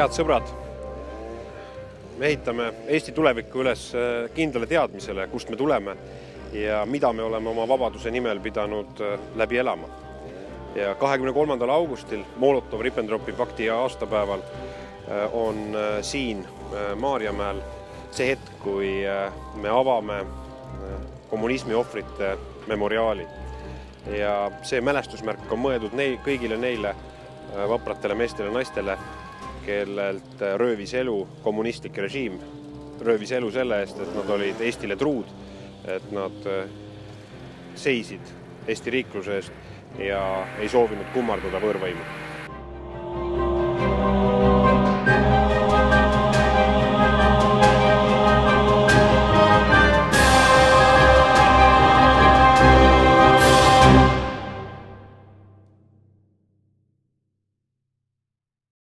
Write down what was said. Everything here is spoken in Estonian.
Head sõbrad, me ehitame Eesti tulevikku üles kindlale teadmisele, kust me tuleme ja mida me oleme oma vabaduse nimel pidanud läbi elama. Ja 23. augustil Molotov-Ribbentropi pakti aastapäeval on siin Maarjamäel see hetk, kui me avame kommunismi ohvrite memoriaali. Ja see mälestusmärk on mõeldud kõigile neile vapratele meestele ja naistele, kellelt röövis elu kommunistlik režiim, röövis elu selle eest, et nad olid Eestile truud, et nad seisid Eesti riikluse eest ja ei soovinud kummarduda võõrvõimu.